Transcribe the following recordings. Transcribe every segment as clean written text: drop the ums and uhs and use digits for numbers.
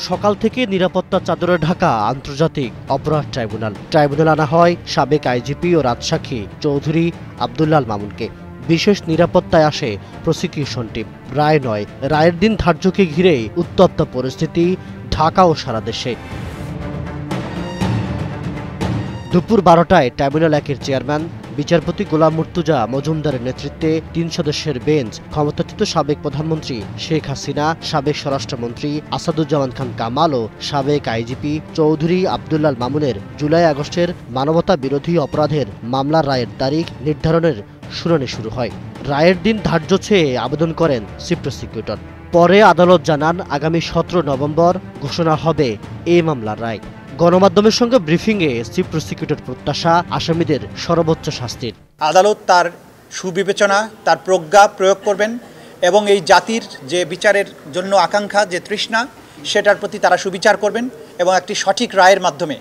সকাল থেকে নিরাপত্তা চাদরে ঢাকা আন্তর্জাতিক অপরাধ ট্রাইব্যুনাল। ট্রাইব্যুনাল আনা হয় সাবেক আইজিপি ও রাজসাক্ষী চৌধুরী আব্দুল্লাল মামুনকে। বিশেষ নিরাপত্তায় আসে প্রসিকিউশন টিম। রায় নয়, রায়ের দিন ধার্যকে ঘিরে উত্তপ্ত পরিস্থিতি ঢাকা ও সারা দেশে। দুপুর 12টায় ট্রাইব্যুনাল 1-এর চেয়ারম্যান বিচারপতি গোলাম মুর্তুজা মজুমদারের নেতৃত্বে 3 সদস্যের বেঞ্চ ক্ষমতাচ্যুত সাবেক প্রধানমন্ত্রী শেখ হাসিনা, সাবেক স্বরাষ্ট্রমন্ত্রী আসাদুজ্জামান খান কামাল ও সাবেক আইজিপি চৌধুরী আব্দুল্লাল মামুনের জুলাই-আগস্টের মানবতা বিরোধী অপরাধের মামলার রায়ের তারিখ নির্ধারণের শুনানি শুরু হয়। রায়ের দিন ধার্য চেয়ে আবেদন করেন চিফ প্রসিকিউটর। পরে আদালত জানান আগামী 17 নভেম্বর ঘোষণা হবে এই মামলার রায়। গণমাধ্যমের সঙ্গে ব্রিফিংয়ে চিফ প্রসিকিউটর প্রত্যাশা আসামিদের সর্বোচ্চ শাস্তির। আদালত তার সুবিবেচনা, তার প্রজ্ঞা প্রয়োগ করবেন এবং এই জাতির যে বিচারের জন্য আকাঙ্ক্ষা, যে তৃষ্ণা, সেটার প্রতি তারা সুবিচার করবেন এবং একটি সঠিক রায়ের মাধ্যমে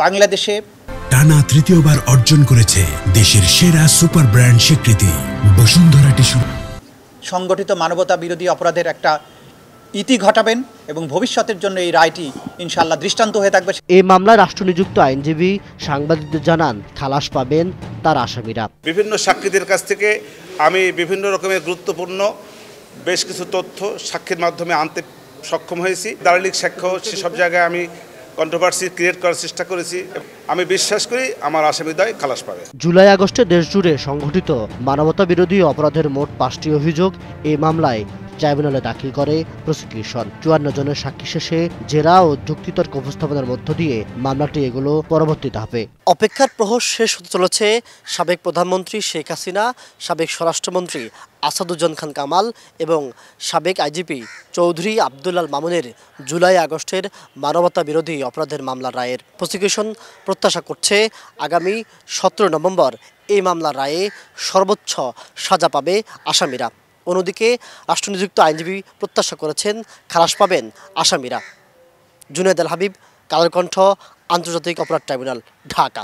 বাংলাদেশে টানা তৃতীয়বার অর্জন করেছে দেশের সেরা সুপার ব্র্যান্ড স্বীকৃতি বসুন্ধরা টিস্যু। সংগঠিত মানবতা বিরোধী অপরাধের একটা ইতি ঘটাবেন এবং ভবিষ্যতের জন্য এই রায়টি ইনশাআল্লাহ দৃষ্টান্ত হয়ে থাকবে। এই মামলায় রাষ্ট্রনিযুক্ত আইনজীবী সাংবাদিকদের জানান খালাস পাবেন তার আসামিরা। বিভিন্ন সাক্ষীদের কাছ থেকে আমি বিভিন্ন রকমের গুরুত্বপূর্ণ বেশ কিছু তথ্য সাক্ষীর মাধ্যমে আনতে সক্ষম হয়েছি। দালালিক সাক্ষ্য সেসব জায়গায় আমি কন্ট্রোভার্সি ক্রিয়েট করার চেষ্টা করেছি। আমি বিশ্বাস করি আমার আসামিদ্বয় খালাস পাবে। জুলাই-আগস্টে দেশজুড়ে সংঘটিত মানবতা বিরোধী অপরাধের মোট 5টি অভিযোগ এই মামলায় ট্রাইব্যুনালে দাখিল করে প্রসিকিউশন। 54 জনের সাক্ষী শেষে জেরা ও যুক্তিতর্ক উপস্থাপনের মধ্য দিয়ে মামলাটি এগুলো পরবর্তী ধাপে। অপেক্ষার প্রহর শেষ হতে চলেছে সাবেক প্রধানমন্ত্রী শেখ হাসিনা, সাবেক স্বরাষ্ট্রমন্ত্রী আসাদুজ্জামান খান কামাল এবং সাবেক আইজিপি চৌধুরী আব্দুল্লাল মামুনের জুলাই-আগস্টের মানবতা বিরোধী অপরাধের মামলার রায়ের। প্রসিকিউশন প্রত্যাশা করছে আগামী 17 নভেম্বর এই মামলার রায়ে সর্বোচ্চ সাজা পাবে আসামিরা। অন্যদিকে রাষ্ট্রনিযুক্ত আইনজীবী প্রত্যাশা করেছেন খালাস পাবেন আসামিরা। জুনায়েদ আল হাবিব, কালের কণ্ঠ, আন্তর্জাতিক অপরাধ ট্রাইব্যুনাল, ঢাকা।